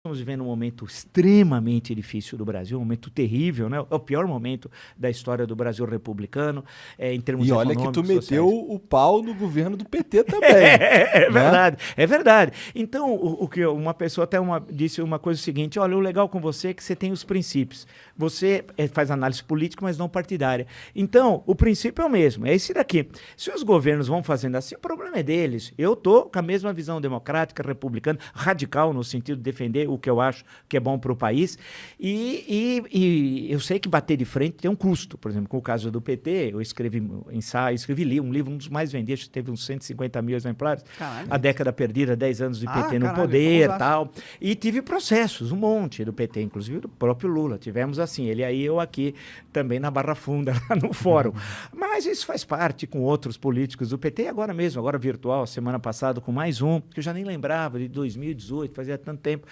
Estamos vivendo um momento extremamente difícil do Brasil, um momento terrível, né? É o pior momento da história do Brasil republicano, em termos E olha econômicos, que tu meteu sociais. o pau no governo do PT também. É né? verdade, é verdade. Então, o que uma pessoa até disse uma coisa seguinte: olha, o legal com você é que você tem os princípios. Você faz análise política, mas não partidária. Então, o princípio é o mesmo, é esse daqui. Se os governos vão fazendo assim, o problema é deles. Eu estou com a mesma visão democrática, republicana, radical, no sentido de defender o que eu acho que é bom para o país. E eu sei que bater de frente tem um custo. Por exemplo, com o caso do PT, eu escrevi ensaio, escrevi um livro, um dos mais vendidos, teve uns 150 mil exemplares. Caralho. A década perdida, 10 anos de PT no caralho, poder, famosaço. tal. E tive processos, um monte do PT, inclusive do próprio Lula. Tivemos assim, ele aí, eu aqui, também na Barra Funda, lá no fórum. Mas isso faz parte com outros políticos do PT, agora mesmo, agora virtual, semana passada, com mais um, que eu já nem lembrava, de 2018, fazia tanto tempo.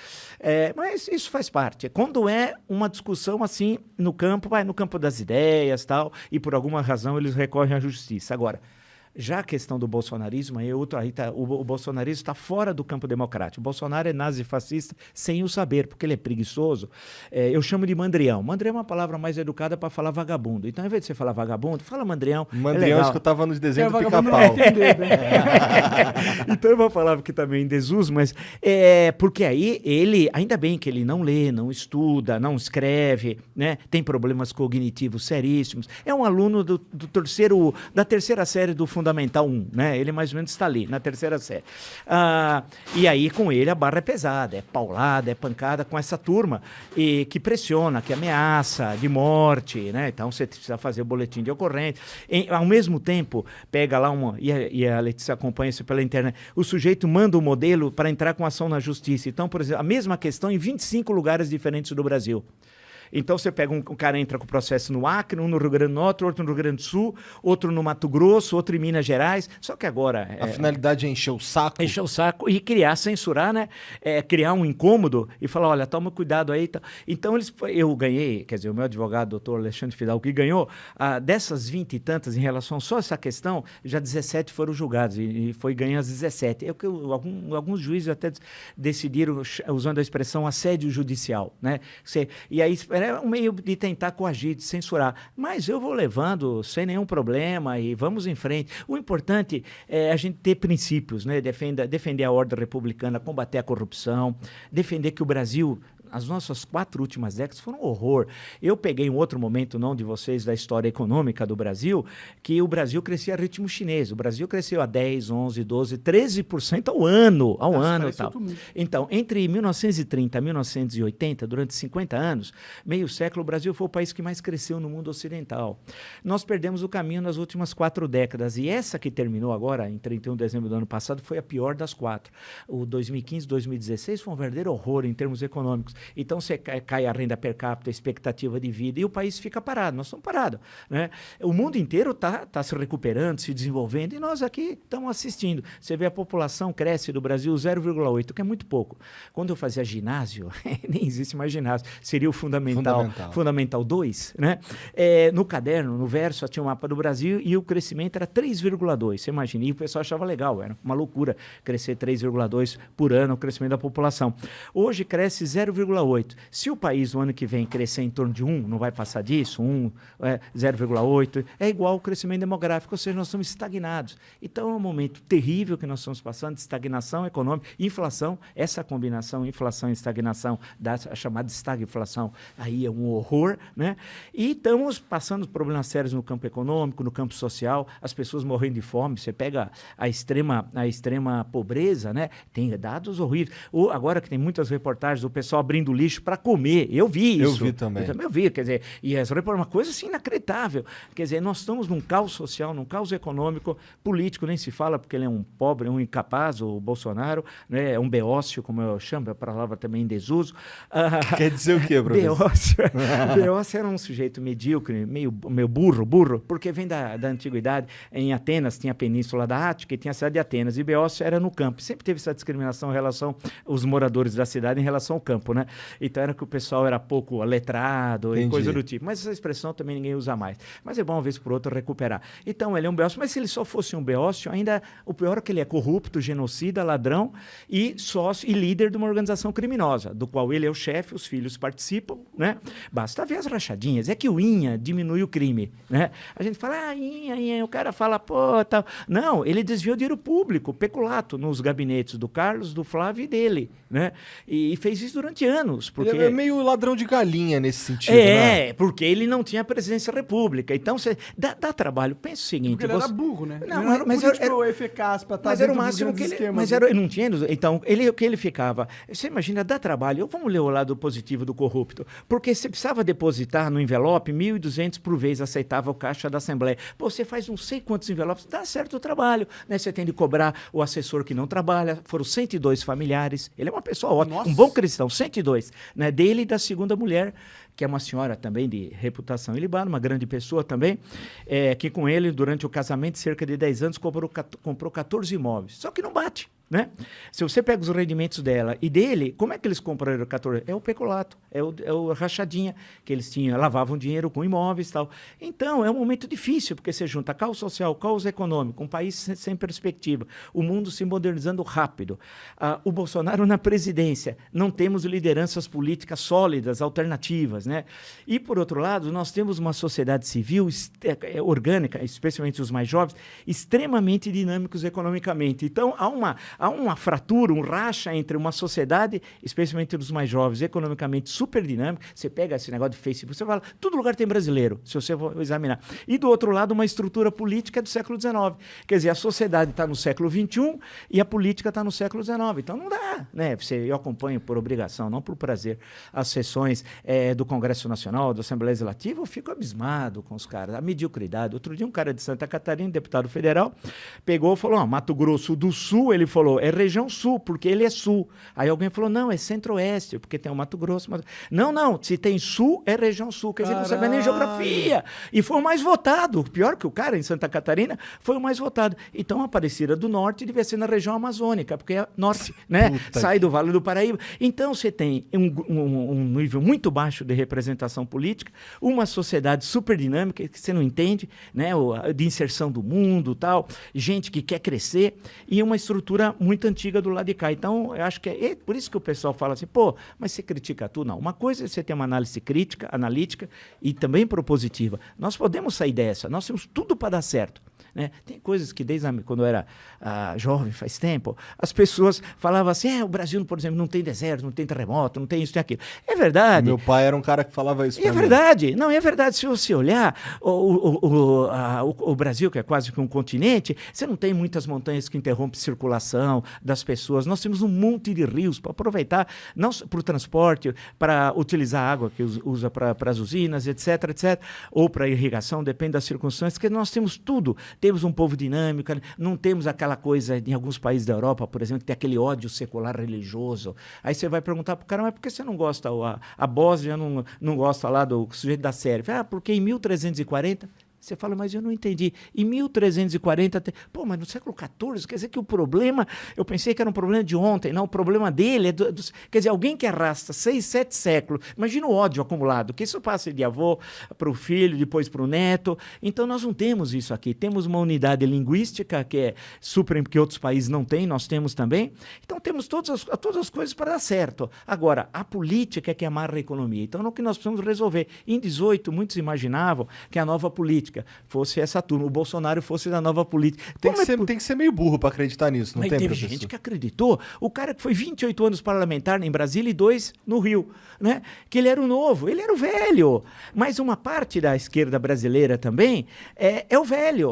Mas isso faz parte. Quando é uma discussão assim, no campo, vai no campo das ideias, tal, e por alguma razão eles recorrem à justiça. Agora, já a questão do bolsonarismo, o bolsonarismo está fora do campo democrático. O Bolsonaro é nazi-fascista sem o saber, porque ele é preguiçoso. Eu chamo de mandrião. Mandrião é uma palavra mais educada para falar vagabundo. Então, ao invés de você falar vagabundo, fala mandrião. Mandrião acho que eu tava nos desenhos do Vagabundo não Pica-Pau. vai entender, né? Então é uma palavra que também é em desuso, mas porque aí ele, ainda bem que ele não lê, não estuda, não escreve, né? Tem problemas cognitivos seríssimos. É um aluno da terceira série do Fundamental 1, né? Ele mais ou menos está ali, na terceira série. E aí com ele a barra é pesada, é paulada, é pancada com essa turma que pressiona, que ameaça de morte, né? Então você precisa fazer o boletim de ocorrência. Ao mesmo tempo, pega lá e a Letícia acompanha isso pela internet, o sujeito manda o modelo para entrar com ação na justiça. Então, por exemplo, a mesma questão em 25 lugares diferentes do Brasil. Então você pega um cara entra com processo no Acre, um no Rio Grande do Norte, outro no Rio Grande do Sul, outro no Mato Grosso, outro em Minas Gerais. Só que agora A finalidade é encher o saco. encher o saco e censurar, né? Criar um incômodo e falar, olha, toma cuidado aí. Então eu ganhei, quer dizer, o meu advogado, doutor Alexandre Fidalgo, que ganhou, dessas 20 e tantas em relação só a essa questão, já 17 foram julgados e foi ganhando as 17. Alguns juízes até decidiram, usando a expressão assédio judicial, né? E aí é um meio de tentar coagir, de censurar. Mas eu vou levando sem nenhum problema e vamos em frente. O importante é a gente ter princípios, né? Defender a ordem republicana, combater a corrupção, defender que o Brasil... As nossas 4 últimas décadas foram um horror. Eu peguei um outro momento, não de vocês, da história econômica do Brasil, que o Brasil crescia a ritmo chinês. O Brasil cresceu a 10, 11, 12, 13% ao ano. Tal. Então, entre 1930 e 1980, durante 50 anos, meio século, o Brasil foi o país que mais cresceu no mundo ocidental. Nós perdemos o caminho nas últimas 4 décadas. E essa que terminou agora, em 31 de dezembro do ano passado, foi a pior das 4. O 2015, 2016 foi um verdadeiro horror em termos econômicos. Então, você cai a renda per capita, a expectativa de vida, e o país fica parado. Nós estamos parados, né? O mundo inteiro está se recuperando, se desenvolvendo, e nós aqui estamos assistindo. Você vê a população cresce do Brasil 0,8, que é muito pouco. Quando eu fazia ginásio, nem existe mais ginásio, seria o Fundamental 2, né? No caderno, no verso, tinha um mapa do Brasil e o crescimento era 3,2. Você imagina, e o pessoal achava legal, era uma loucura crescer 3,2 por ano o crescimento da população. Hoje cresce 0,8. Se o país no ano que vem crescer em torno de 1, não vai passar disso, 0,8, é igual ao crescimento demográfico, ou seja, nós estamos estagnados. Então é um momento terrível que nós estamos passando, de estagnação econômica, inflação, essa combinação inflação e estagnação, a chamada estagflação, aí é um horror, né? E estamos passando problemas sérios no campo econômico, no campo social, as pessoas morrendo de fome, você pega a extrema pobreza, né? Tem dados horríveis. Agora que tem muitas reportagens, o pessoal abrindo lixo para comer. Eu vi isso. Eu vi também. Eu vi, quer dizer, e essa é uma coisa assim inacreditável. Quer dizer, nós estamos num caos social, num caos econômico, político nem se fala, porque ele é um pobre, um incapaz, o Bolsonaro, né? É um beócio, como eu chamo, a palavra também em desuso. Quer dizer o quê, professor? Beócio era um sujeito medíocre, meio burro, porque vem da antiguidade. Em Atenas tinha a península da Ática e tinha a cidade de Atenas, e Beócio era no campo. Sempre teve essa discriminação em relação aos moradores da cidade em relação ao campo, né? né? Então era que o pessoal era pouco letrado e coisa do tipo. Mas essa expressão também ninguém usa mais. Mas é bom, uma vez por outra, recuperar. Então, ele é um beócio, mas se ele só fosse um beócio, ainda o pior é que ele é corrupto, genocida, ladrão e sócio e líder de uma organização criminosa, do qual ele é o chefe, os filhos participam, né? Basta ver as rachadinhas. É que o INHA diminui o crime, né? A gente fala, INHA, o cara fala, pô, tal. Não, ele desviou dinheiro público, peculato, nos gabinetes do Carlos, do Flávio e dele, né? E fez isso durante anos. Porque... Ele é meio ladrão de galinha nesse sentido, né? Porque ele não tinha presidência da República. Então, dá trabalho. Pensa o seguinte... Porque ele era burro, né? Não, ele não era político eficaz para estar mas dentro era o máximo dos que ele... esquemas. Mas era, não tinha... Então, o que ele ficava... Você imagina, dá trabalho. Vamos ler o lado positivo do corrupto. Porque você precisava depositar no envelope 1.200 por vez, aceitava o caixa da Assembleia. Pô, você faz não sei quantos envelopes, dá certo o trabalho, né? Você tem de cobrar o assessor que não trabalha. Foram 102 familiares. Ele é uma pessoa ótima, um bom cristão, 102, né? Dele e da segunda mulher, que é uma senhora também de reputação ilibada, uma grande pessoa também, que com ele, durante o casamento, cerca de 10 anos, comprou 14 imóveis. Só que não bate, né? Se você pega os rendimentos dela e dele, como é que eles compraram 14? É o peculato, é o rachadinha, que eles tinham, lavavam dinheiro com imóveis e tal. Então, é um momento difícil, porque você junta causa social, causa econômica, um país sem perspectiva, o mundo se modernizando rápido. O Bolsonaro na presidência, não temos lideranças políticas sólidas, alternativas, né? E, por outro lado, nós temos uma sociedade civil orgânica, especialmente os mais jovens, extremamente dinâmicos economicamente. Então, há uma fratura, um racha entre uma sociedade, especialmente dos mais jovens, economicamente super dinâmica. Você pega esse negócio de Facebook, você fala, todo lugar tem brasileiro, se você for examinar. E, do outro lado, uma estrutura política do século XIX. Quer dizer, a sociedade está no século XXI e a política está no século XIX. Então, não dá, né? Eu acompanho por obrigação, não por prazer, as sessões do Congresso Nacional, da Assembleia Legislativa, eu fico abismado com os caras, a mediocridade. Outro dia, um cara de Santa Catarina, deputado federal, pegou e falou, Mato Grosso do Sul, ele falou, é região sul, porque ele é sul. Aí alguém falou, não, é centro-oeste, porque tem o Mato Grosso. Não, se tem sul, é região sul. Quer dizer, não sabia nem geografia. E foi o mais votado. Pior que o cara em Santa Catarina, foi o mais votado. Então, a Aparecida do Norte devia ser na região amazônica, porque é norte, né? Sai do Vale do Paraíba. Então, você tem um nível muito baixo de representação política, uma sociedade super dinâmica, que você não entende, né? De inserção do mundo, tal, gente que quer crescer, e uma estrutura muito antiga do lado de cá. Então, eu acho que é por isso que o pessoal fala assim, pô, mas você critica tudo? Não. Uma coisa é você ter uma análise crítica, analítica e também propositiva. Nós podemos sair dessa, nós temos tudo para dar certo. Né? Tem coisas que desde quando eu era jovem, faz tempo, as pessoas falavam assim, o Brasil, por exemplo, não tem deserto, não tem terremoto, não tem isso, tem aquilo. É verdade. Meu pai era um cara que falava isso. É verdade. Não, é verdade. Se você olhar o Brasil, que é quase que um continente, você não tem muitas montanhas que interrompem a circulação das pessoas. Nós temos um monte de rios para aproveitar, não para o transporte, para utilizar a água que usa para as usinas, etc, ou para irrigação, depende das circunstâncias, que nós temos tudo. Temos um povo dinâmico, não temos aquela coisa, em alguns países da Europa, por exemplo, que tem aquele ódio secular religioso. Aí você vai perguntar para o cara, mas por que você não gosta? A Bósnia não gosta lá do sujeito da Sérvia. Porque em 1340... Você fala, mas eu não entendi. Em 1340, pô, mas no século XIV, quer dizer que o problema, eu pensei que era um problema de ontem, não, o problema dele é quer dizer, alguém que arrasta 6, 7 séculos, imagina o ódio acumulado, que isso passa de avô para o filho, depois para o neto. Então, nós não temos isso aqui. Temos uma unidade linguística que é super, que outros países não têm, nós temos também. Então, temos todas as coisas para dar certo. Agora, a política é que amarra a economia. Então, é o que nós precisamos resolver. Em 18, muitos imaginavam que a nova política fosse essa turma, o Bolsonaro fosse da nova política. Tem que ser meio burro para acreditar nisso, não mas tem, teve professor? gente que acreditou. O cara que foi 28 anos parlamentar em Brasília e 2 no Rio, né? Que ele era o novo, ele era o velho. Mas uma parte da esquerda brasileira também é o velho.